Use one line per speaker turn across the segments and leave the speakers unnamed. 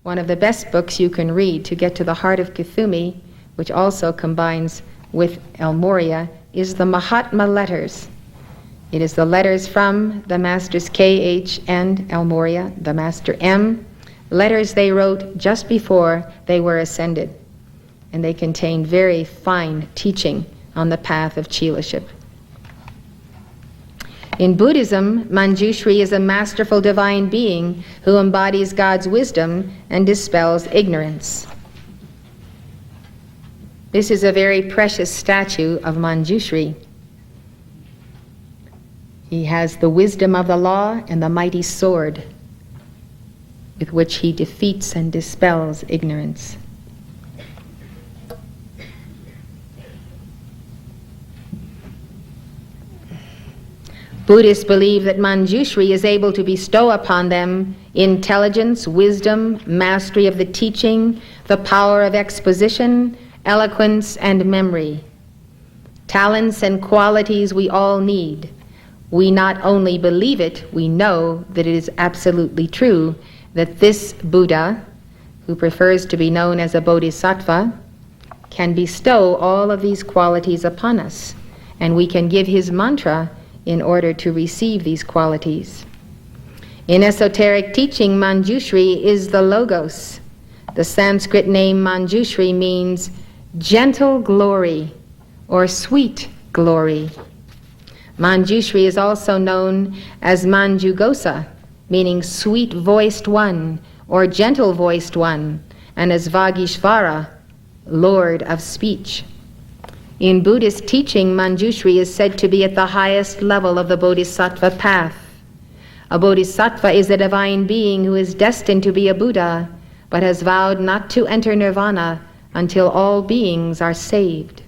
One of the best books you can read to get to the heart of Kuthumi, which also combines with El Morya, is the Mahatma Letters. It is the letters from the Masters K.H. and El Morya, the Master M, letters they wrote just before they were ascended. And they contain very fine teaching on the path of Chilaship. In Buddhism, Manjushri is a masterful divine being who embodies God's wisdom and dispels ignorance. This is a very precious statue of Manjushri. He has the wisdom of the law and the mighty sword with which he defeats and dispels ignorance. Buddhists believe that Manjushri is able to bestow upon them intelligence, wisdom, mastery of the teaching, the power of exposition, eloquence, and memory. Talents and qualities we all need. We not only believe it, we know that it is absolutely true that this Buddha, who prefers to be known as a bodhisattva, can bestow all of these qualities upon us, and we can give his mantra in order to receive these qualities. In esoteric teaching, Manjushri is the Logos. The Sanskrit name Manjushri means gentle glory or sweet glory. Manjushri is also known as Manjugosa, meaning sweet-voiced one or gentle-voiced one, and as Vagishvara, Lord of speech. In Buddhist teaching, Manjushri is said to be at the highest level of the bodhisattva path. A bodhisattva is a divine being who is destined to be a Buddha, but has vowed not to enter nirvana until all beings are saved.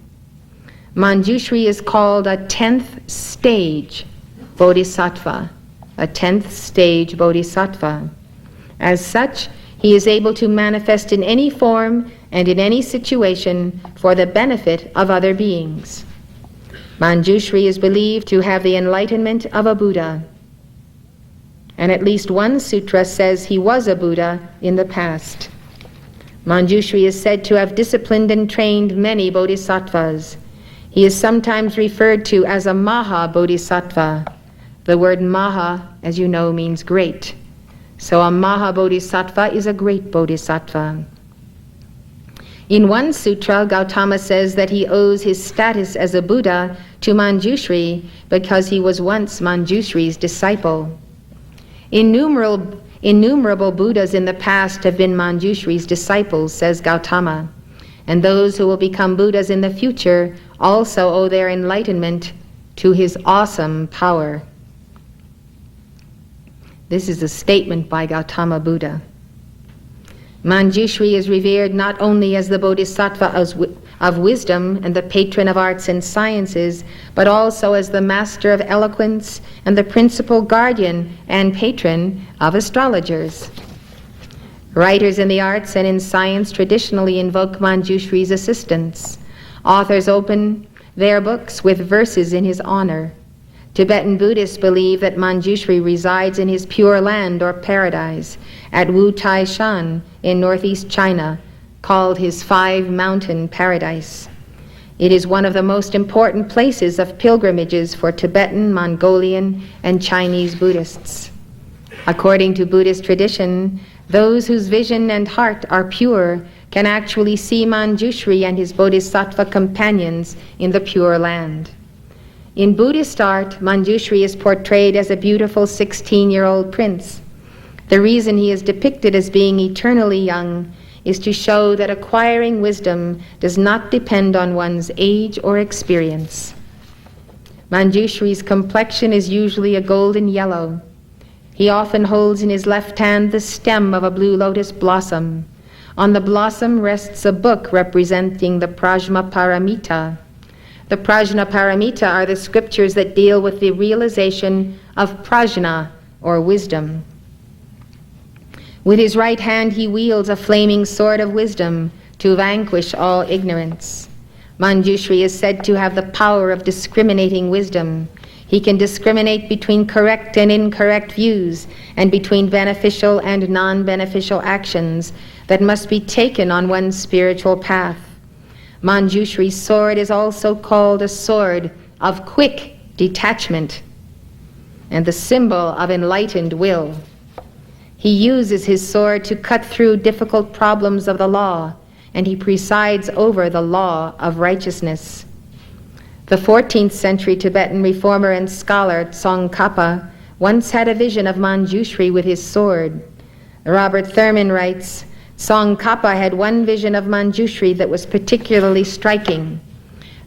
Manjushri is called a 10th stage bodhisattva, a 10th stage bodhisattva. As such, he is able to manifest in any form and in any situation for the benefit of other beings. Manjushri is believed to have the enlightenment of a Buddha, and at least one sutra says he was a Buddha in the past. Manjushri is said to have disciplined and trained many bodhisattvas. He is sometimes referred to as a Maha Bodhisattva. The word Maha, as you know, means great. So a Maha Bodhisattva is a great Bodhisattva. In one sutra, Gautama says that he owes his status as a Buddha to Manjushri because he was once Manjushri's disciple. Innumerable Buddhas in the past have been Manjushri's disciples, says Gautama, and those who will become Buddhas in the future also owe their enlightenment to his awesome power. This is a statement by Gautama Buddha. Manjushri is revered not only as the bodhisattva of wisdom and the patron of arts and sciences, but also as the master of eloquence and the principal guardian and patron of astrologers. Writers in the arts and in science traditionally invoke Manjushri's assistance. Authors open their books with verses in his honor. Tibetan Buddhists believe that Manjushri resides in his pure land or paradise at Wu Tai Shan in northeast China, called his five-mountain paradise. It is one of the most important places of pilgrimages for Tibetan, Mongolian, and Chinese Buddhists. According to Buddhist tradition, those whose vision and heart are pure can actually see Manjushri and his bodhisattva companions in the Pure Land. In Buddhist art, Manjushri is portrayed as a beautiful 16-year-old prince. The reason he is depicted as being eternally young is to show that acquiring wisdom does not depend on one's age or experience. Manjushri's complexion is usually a golden yellow. He often holds in his left hand the stem of a blue lotus blossom. On the blossom rests a book representing the Prajna Paramita. The Prajna Paramita are the scriptures that deal with the realization of prajna, or wisdom. With his right hand he wields a flaming sword of wisdom to vanquish all ignorance. Manjushri is said to have the power of discriminating wisdom. He can discriminate between correct and incorrect views and between beneficial and non-beneficial actions that must be taken on one's spiritual path. Manjushri's sword is also called a sword of quick detachment and the symbol of enlightened will. He uses his sword to cut through difficult problems of the law, and he presides over the law of righteousness. The 14th century Tibetan reformer and scholar Tsongkhapa once had a vision of Manjushri with his sword. Robert Thurman writes, Tsongkhapa had one vision of Manjushri that was particularly striking.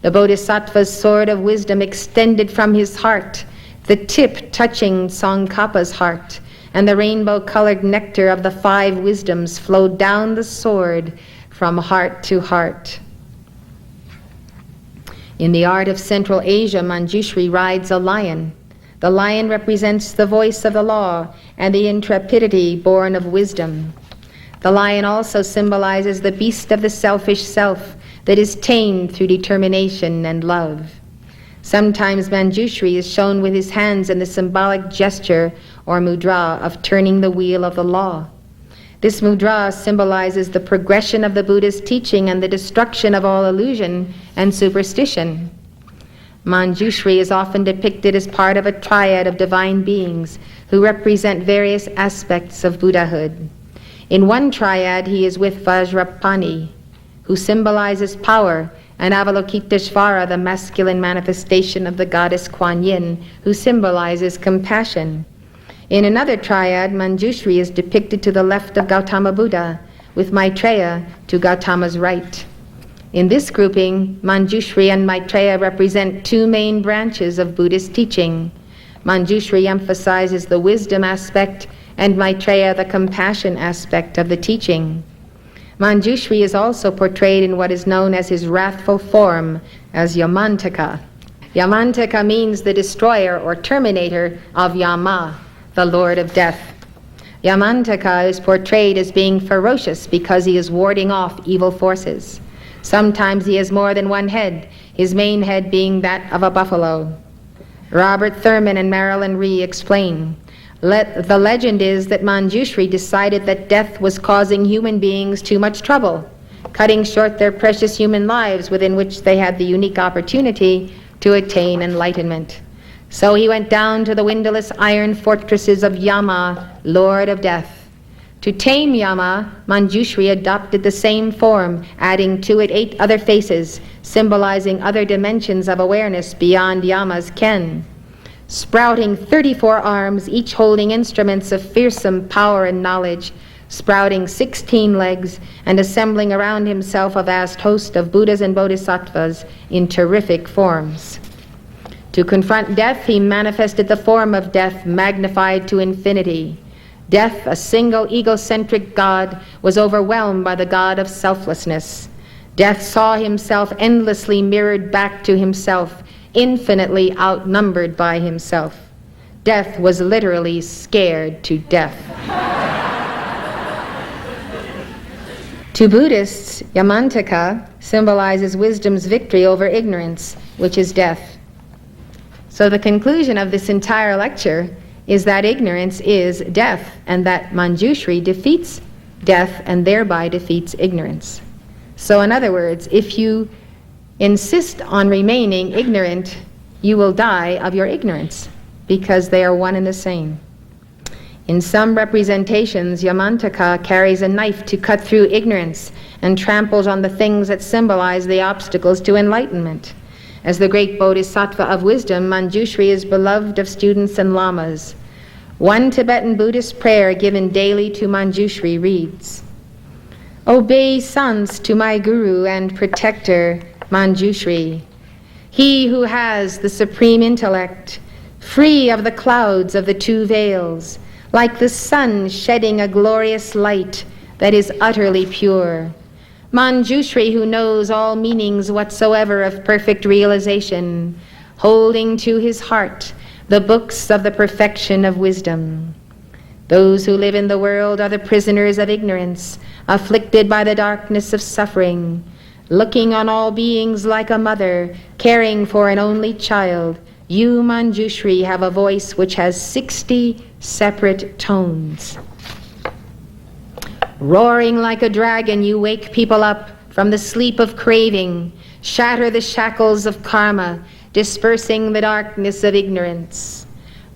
The Bodhisattva's sword of wisdom extended from his heart, the tip touching Tsongkhapa's heart, and the rainbow-colored nectar of the 5 wisdoms flowed down the sword from heart to heart. In the art of Central Asia, Manjushri rides a lion. The lion represents the voice of the law and the intrepidity born of wisdom. The lion also symbolizes the beast of the selfish self that is tamed through determination and love. Sometimes Manjushri is shown with his hands in the symbolic gesture or mudra of turning the wheel of the law. This mudra symbolizes the progression of the Buddha's teaching and the destruction of all illusion and superstition. Manjushri is often depicted as part of a triad of divine beings who represent various aspects of Buddhahood. In one triad, he is with Vajrapani, who symbolizes power, and Avalokiteshvara, the masculine manifestation of the goddess Kuan Yin, who symbolizes compassion. In another triad, Manjushri is depicted to the left of Gautama Buddha, with Maitreya to Gautama's right. In this grouping, Manjushri and Maitreya represent 2 main branches of Buddhist teaching. Manjushri emphasizes the wisdom aspect, and Maitreya the compassion aspect of the teaching. Manjushri is also portrayed in what is known as his wrathful form as Yamantaka. Yamantaka means the destroyer or terminator of Yama, the Lord of Death. Yamantaka is portrayed as being ferocious because he is warding off evil forces. Sometimes he has more than one head, his main head being that of a buffalo. Robert Thurman and Marilyn Rhee explain, the legend is that Manjushri decided that death was causing human beings too much trouble, cutting short their precious human lives within which they had the unique opportunity to attain enlightenment. So he went down to the windowless iron fortresses of Yama, Lord of Death. To tame Yama, Manjushri adopted the same form, adding to it 8 other faces, symbolizing other dimensions of awareness beyond Yama's ken. Sprouting 34 arms, each holding instruments of fearsome power and knowledge, sprouting 16 legs, and assembling around himself a vast host of Buddhas and Bodhisattvas in terrific forms. To confront death, he manifested the form of death magnified to infinity. Death, a single egocentric god, was overwhelmed by the god of selflessness. Death saw himself endlessly mirrored back to himself, infinitely outnumbered by himself. Death was literally scared to death. To Buddhists, Yamantaka symbolizes wisdom's victory over ignorance, which is death. So the conclusion of this entire lecture is that ignorance is death, and that Manjushri defeats death and thereby defeats ignorance. So in other words, if you insist on remaining ignorant, you will die of your ignorance, because they are one and the same. In some representations, Yamantaka carries a knife to cut through ignorance and tramples on the things that symbolize the obstacles to enlightenment. As the great Bodhisattva of wisdom, Manjushri is beloved of students and lamas. One Tibetan Buddhist prayer given daily to Manjushri reads, "Obeisance to my guru and protector, Manjushri, he who has the supreme intellect, free of the clouds of the 2 veils, like the sun shedding a glorious light that is utterly pure. Manjushri, who knows all meanings whatsoever of perfect realization, holding to his heart the books of the perfection of wisdom. Those who live in the world are the prisoners of ignorance, afflicted by the darkness of suffering, looking on all beings like a mother, caring for an only child, You, Manjushri, have a voice which has 60 separate tones. Roaring like a dragon, you wake people up from the sleep of craving, shatter the shackles of karma, dispersing the darkness of ignorance.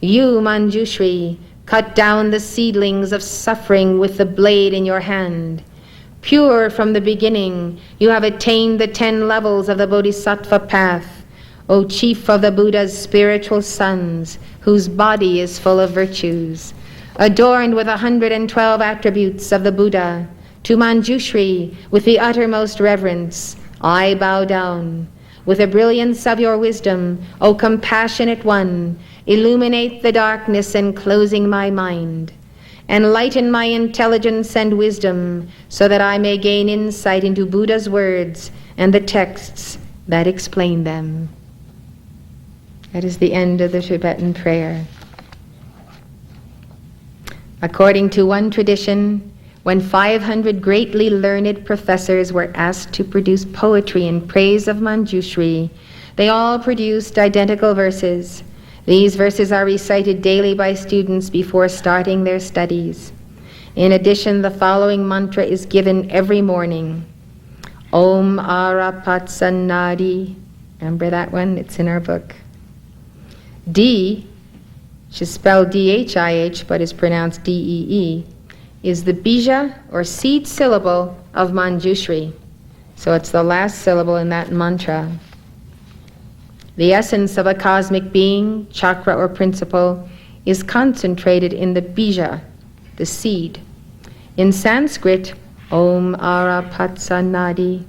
You, Manjushri, cut down the seedlings of suffering with the blade in your hand. Pure from the beginning, you have attained the 10 levels of the Bodhisattva path, O chief of the Buddha's spiritual sons, whose body is full of virtues. Adorned with 112 attributes of the Buddha, to Manjushri, with the uttermost reverence, I bow down. With the brilliance of your wisdom, O compassionate one, illuminate the darkness enclosing my mind. Enlighten my intelligence and wisdom, so that I may gain insight into Buddha's words and the texts that explain them. That is the end of the Tibetan prayer. According to one tradition, when 500 greatly learned professors were asked to produce poetry in praise of Manjushri, they all produced identical verses. These verses are recited daily by students before starting their studies. In addition, the following mantra is given every morning. Om Arapatsanadi. Remember that one? It's in our book. D, which is spelled D-H-I-H, but is pronounced D-E-E, is the bija, or seed syllable, of Manjushri. So it's the last syllable in that mantra. The essence of a cosmic being, chakra or principle, is concentrated in the bija, the seed. In Sanskrit, Om Arapatsanadi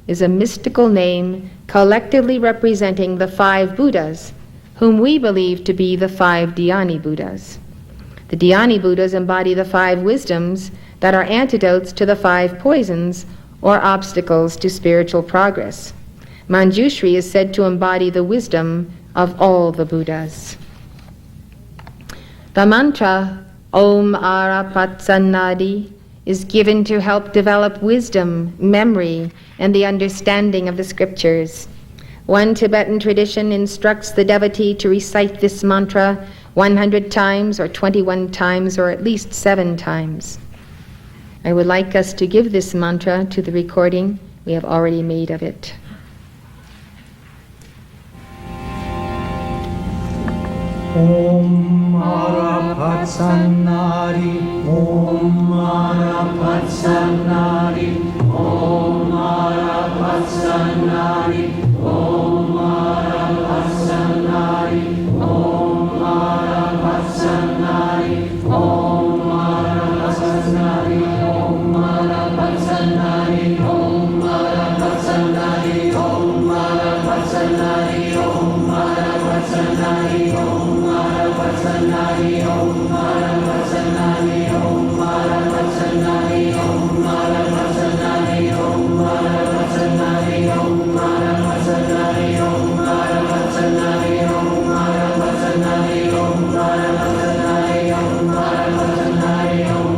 is a mystical name collectively representing the 5 Buddhas, whom we believe to be the 5 Dhyani Buddhas. The Dhyani Buddhas embody the 5 wisdoms that are antidotes to the 5 poisons or obstacles to spiritual progress. Manjushri is said to embody the wisdom of all the Buddhas. The mantra Om Arapatsanadi is given to help develop wisdom, memory, and the understanding of the scriptures. One Tibetan tradition instructs the devotee to recite this mantra 100 times or 21 times or at least 7 times. I would like us to give this mantra to the recording we have already made of it.
Om Arapatsanadi, Om Arapatsanadi, Om Arapatsanadi, Om Arapatsanadi, Om Arapatsanadi, Om Arapatsanadi, Om Arapatsanadi, Om Arapatsanadi, Om Arapatsanadi, Om Arapatsanadi, Om Sanari Om Mara Sanari Om Mara Sanari Om Mara Sanari Om Mara Sanari Om Mara Sanari Om Mara Sanari Om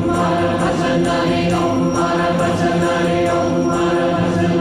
Mara Sanari Om Mara Sanari Om Mara Sanari Om Mara Sanari Om Mara Sanari Om Mara Sanari Om Mara Sanari Om Mara Sanari Om Mara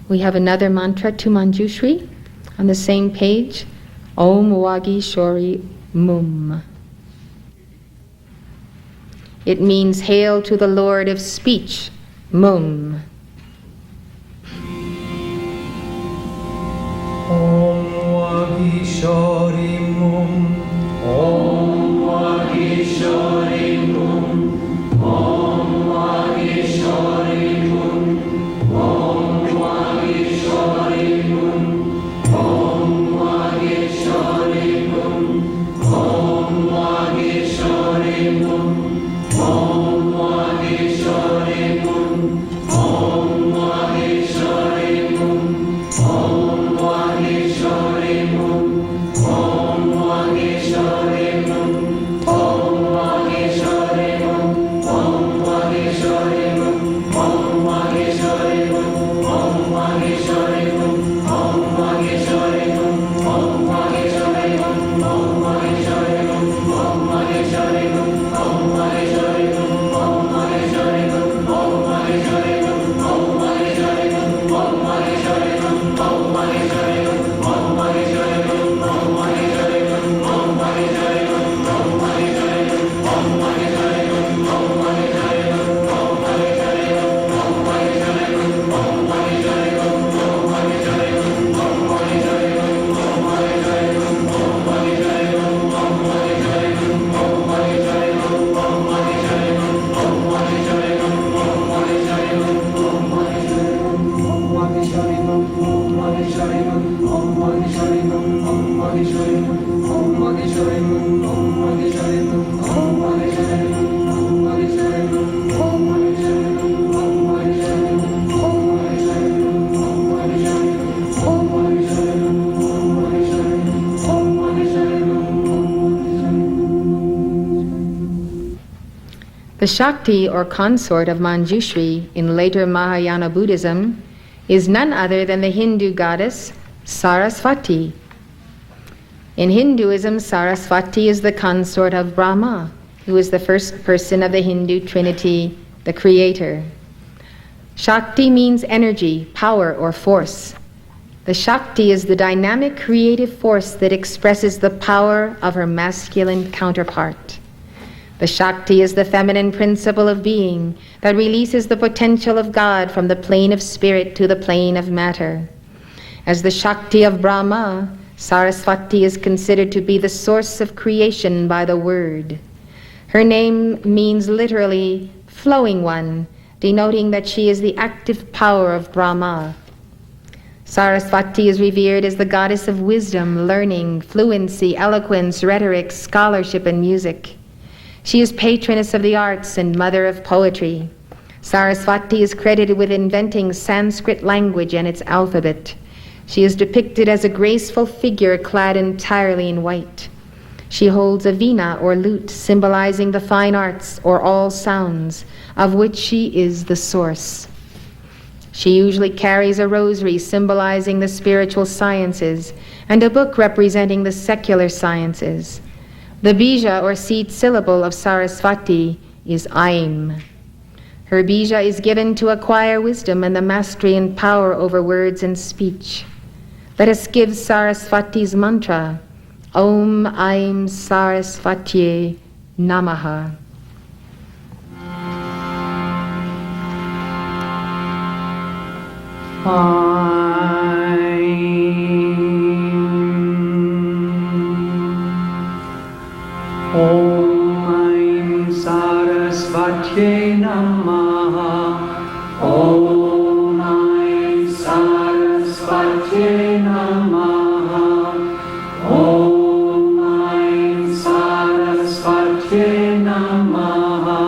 We have another mantra to Manjushri on the same page. Om Wagi Shori Mum. It means hail to the Lord of speech, Mum.
Om Wagi Shori Mum. Om Wagi Shori Mum. Om Wagi Shori Mum. Om
The Shakti or consort of Manjushri in later Mahayana Buddhism is none other than the Hindu goddess Sarasvati. In Hinduism, Sarasvati is the consort of Brahma, who is the first person of the Hindu Trinity, the Creator. Shakti means energy, power, or force. The Shakti is the dynamic creative force that expresses the power of her masculine counterpart. The Shakti is the feminine principle of being that releases the potential of God from the plane of spirit to the plane of matter. As the Shakti of Brahma, Sarasvati is considered to be the source of creation by the word. Her name means literally flowing one, denoting that she is the active power of Brahma. Sarasvati is revered as the goddess of wisdom, learning, fluency, eloquence, rhetoric, scholarship, and music. She is patroness of the arts and mother of poetry. Sarasvati is credited with inventing Sanskrit language and its alphabet. She is depicted as a graceful figure clad entirely in white. She holds a veena or lute, symbolizing the fine arts or all sounds, of which she is the source. She usually carries a rosary symbolizing the spiritual sciences and a book representing the secular sciences. The bija or seed syllable of Sarasvati is Aim. Her bija is given to acquire wisdom and the mastery and power over words and speech. Let us give Sarasvati's mantra, Om Aim Sarasvatye Namaha.
Om Aim Sarasvatye Namaha. Om Aim Sarasvatye Namaha. Om Aim Sarasvatye Namaha.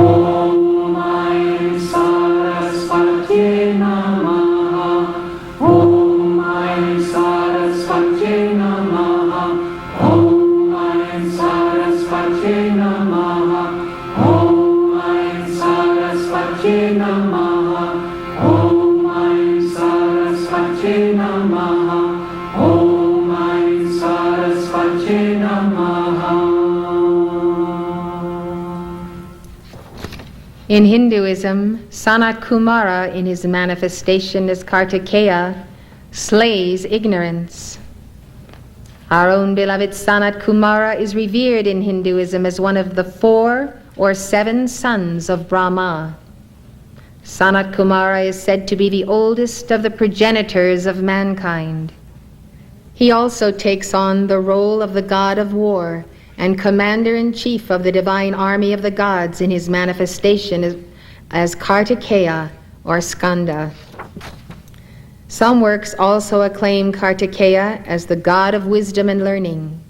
Om Aim Sarasvatye Namaha. Om Aim Sarasvatye Namaha. Om Aim Sarasvatye Namaha. Om Aim Sarasvatye Namaha. Om Aim Sarasvatye Namaha. Om Aim Sarasvatye Namaha.
In Hinduism, Sanat Kumara, in his manifestation as Kartikeya, slays ignorance. Our own beloved Sanat Kumara is revered in Hinduism as one of the 4 or 7 sons of Brahma. Sanat Kumara is said to be the oldest of the progenitors of mankind. He also takes on the role of the god of war and commander-in-chief of the divine army of the gods in his manifestation as Kartikeya or Skanda. Some works also acclaim Kartikeya as the god of wisdom and learning.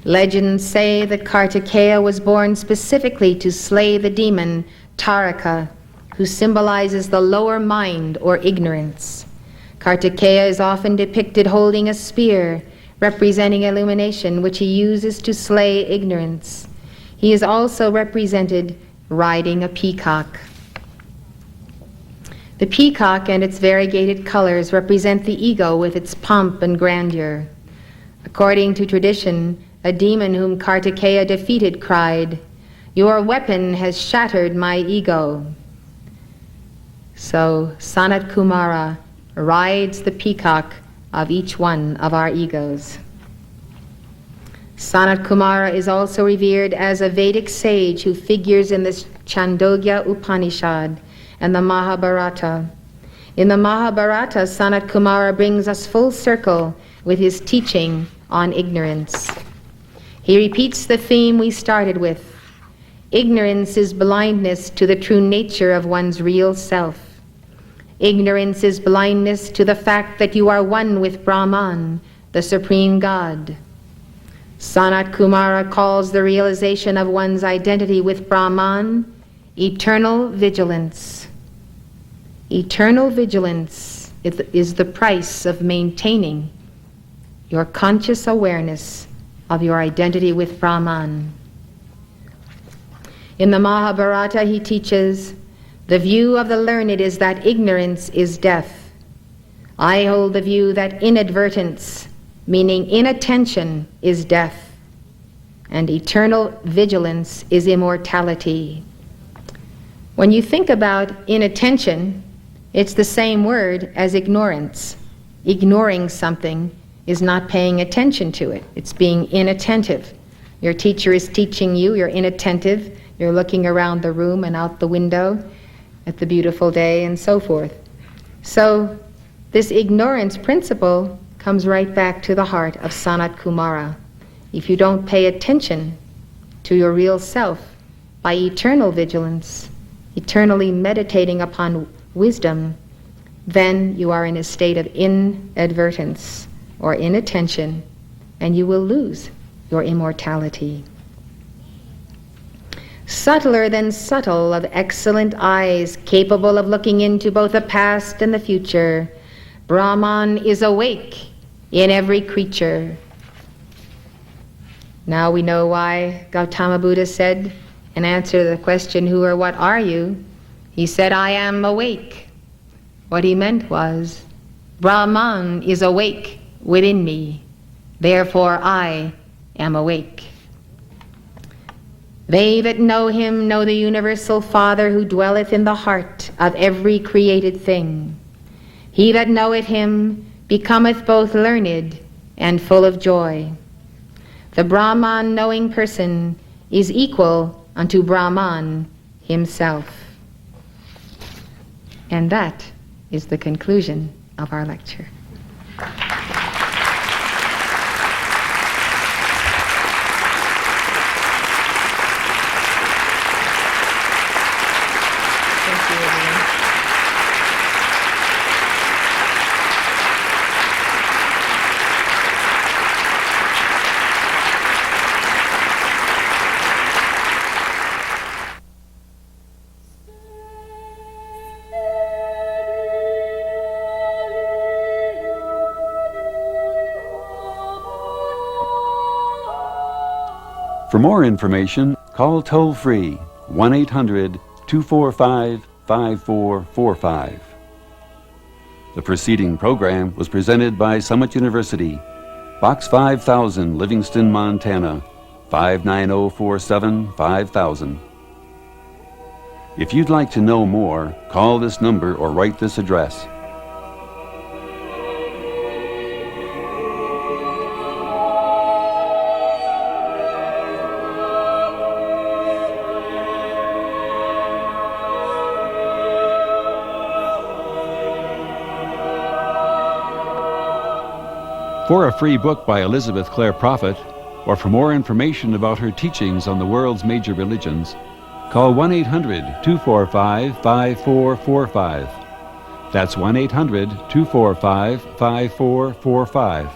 Legends say that Kartikeya was born specifically to slay the demon Taraka, who symbolizes the lower mind or ignorance. Kartikeya is often depicted holding a spear, representing illumination, which he uses to slay ignorance. He is also represented riding a peacock. The peacock and its variegated colors represent the ego with its pomp and grandeur. According to tradition, a demon whom Kartikeya defeated cried, "Your weapon has shattered my ego." So Sanat Kumara rides the peacock of each one of our egos. Sanat Kumara is also revered as a Vedic sage who figures in the Chandogya Upanishad and the Mahabharata. In the Mahabharata, Sanat Kumara brings us full circle with his teaching on ignorance. He repeats the theme we started with. Ignorance is blindness to the true nature of one's real self. Ignorance is blindness to the fact that you are one with Brahman, the Supreme God. Sanat Kumara calls the realization of one's identity with Brahman eternal vigilance. Eternal vigilance is the price of maintaining your conscious awareness of your identity with Brahman. In the Mahabharata, he teaches, "The view of the learned is that ignorance is death. I hold the view that inadvertence, meaning inattention, is death, and eternal vigilance is immortality." When you think about inattention, it's the same word as ignorance. Ignoring something is not paying attention to it. It's being inattentive. Your teacher is teaching you, you're inattentive, you're looking around the room and out the window at the beautiful day and so forth. So this ignorance principle comes right back to the heart of Sanat Kumara. If you don't pay attention to your real self by eternal vigilance, eternally meditating upon wisdom, then you are in a state of inadvertence or inattention, and you will lose your immortality. Subtler than subtle, of excellent eyes, capable of looking into both the past and the future, Brahman is awake in every creature. Now we know why Gautama Buddha said, in answer to the question, "Who or what are you?" he said, "I am awake." What he meant was, Brahman is awake within me, therefore I am awake. They that know him know the universal Father who dwelleth in the heart of every created thing. He that knoweth him becometh both learned and full of joy. The Brahman knowing person is equal unto Brahman himself. And that is the conclusion of our lecture. Thank you, everyone.
For more information, call toll-free 1-800-245-5445. The preceding program was presented by Summit University, Box 5000, Livingston, Montana, 59047 5000. If you'd like to know more, call this number or write this address. For a free book by Elizabeth Clare Prophet, or for more information about her teachings on the world's major religions, call 1-800-245-5445. That's 1-800-245-5445.